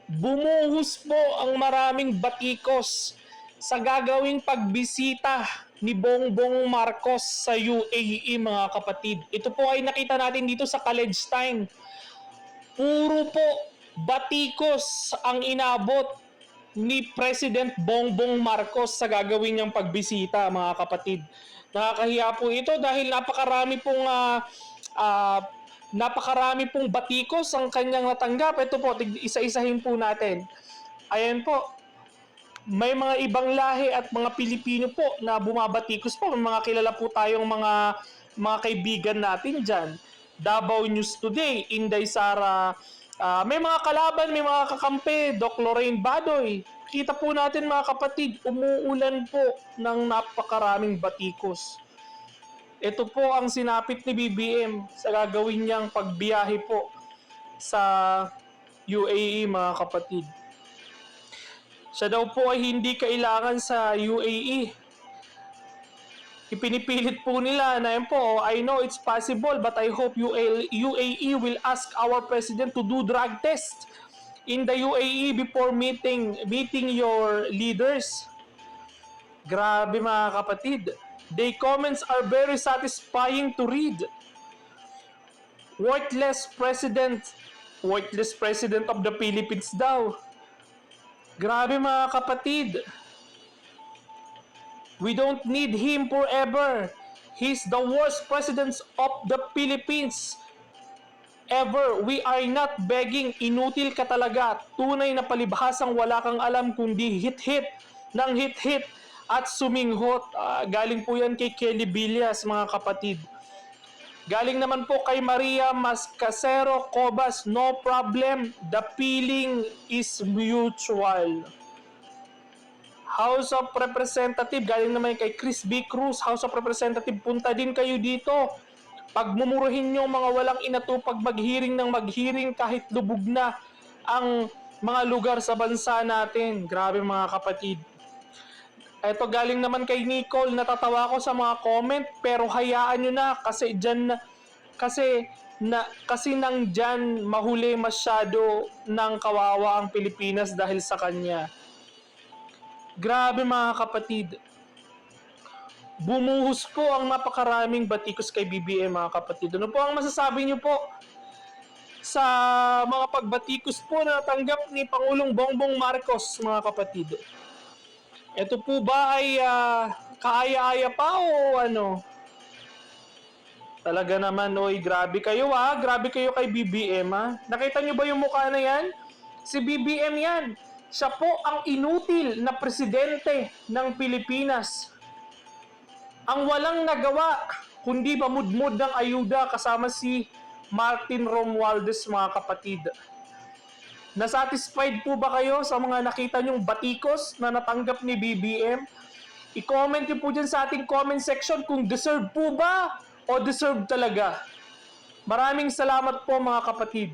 Bumuhos po ang maraming batikos sa gagawing pagbisita ni Bongbong Marcos sa UAE, mga kapatid. Ito po ay nakita natin dito sa College Time. Puro po batikos ang inabot ni President Bongbong Marcos sa gagawin niyang pagbisita, mga kapatid. Nakakahiya po ito dahil uh, napakarami pong batikos ang kanyang natanggap. Ito po, isa-isahin po natin. Ayan po, may mga ibang lahi at mga Pilipino po na bumabatikos po. May mga kilala po tayong mga kaibigan natin dyan. Davao News Today, Inday Sara, may mga kalaban, may mga kakampi, Doc Lorraine Badoy. Kita po natin, mga kapatid, umuulan po ng napakaraming batikos. Ito po ang sinapit ni BBM sa gagawin niyang pagbiyahe po sa UAE, mga kapatid. Siya daw po ay hindi kailangan sa UAE. Ipinipilit po nila na yun po, I know it's possible but I hope UAE will ask our president to do drug test in the UAE before meeting your leaders. Grabe, mga kapatid. Their comments are very satisfying to read. Worthless president of the Philippines daw. Grabe, mga kapatid. We don't need him forever. He's the worst president of the Philippines ever. We are not begging. Inutil ka talaga. Tunay na palibhasang wala kang alam kundi hit-hit ng hit-hit at suminghot. Galing po yan kay Kelly Villas, mga kapatid. Galing naman po kay Maria Mascasero Cobas. No problem. The feeling is mutual. House of Representative, galing naman kay Chris B. Cruz. House of Representative, punta din kayo dito. Pagmumuruhin nyo mga walang inatupag mag-hearing ng mag-hearing kahit lubog na ang mga lugar sa bansa natin. Grabe, mga kapatid. Ito galing naman kay Nicole. Natatawa ko sa mga comment pero hayaan nyo na kasi nang dyan mahuli masyado ng kawawa ang Pilipinas dahil sa kanya. Grabe, mga kapatid. Bumuhos po ang napakaraming batikos kay BBM, mga kapatid. Ano po ang masasabi niyo po sa mga pagbatikos po na natanggap ni Pangulong Bongbong Marcos, mga kapatid? Ito po ba ay kaaya-aya pa o ano? Talaga naman, oy, grabe kayo Grabe kayo kay BBM Nakita niyo ba yung mukha na yan? Si BBM yan. Siya po ang inutil na presidente ng Pilipinas. Ang walang nagawa, kundi mamudmod ng ayuda kasama si Martin Romualdez, mga kapatid. Nasatisfied po ba kayo sa mga nakita nyong batikos na natanggap ni BBM? I-comment nyo po dyan sa ating comment section kung deserve po ba o deserve talaga. Maraming salamat po, mga kapatid.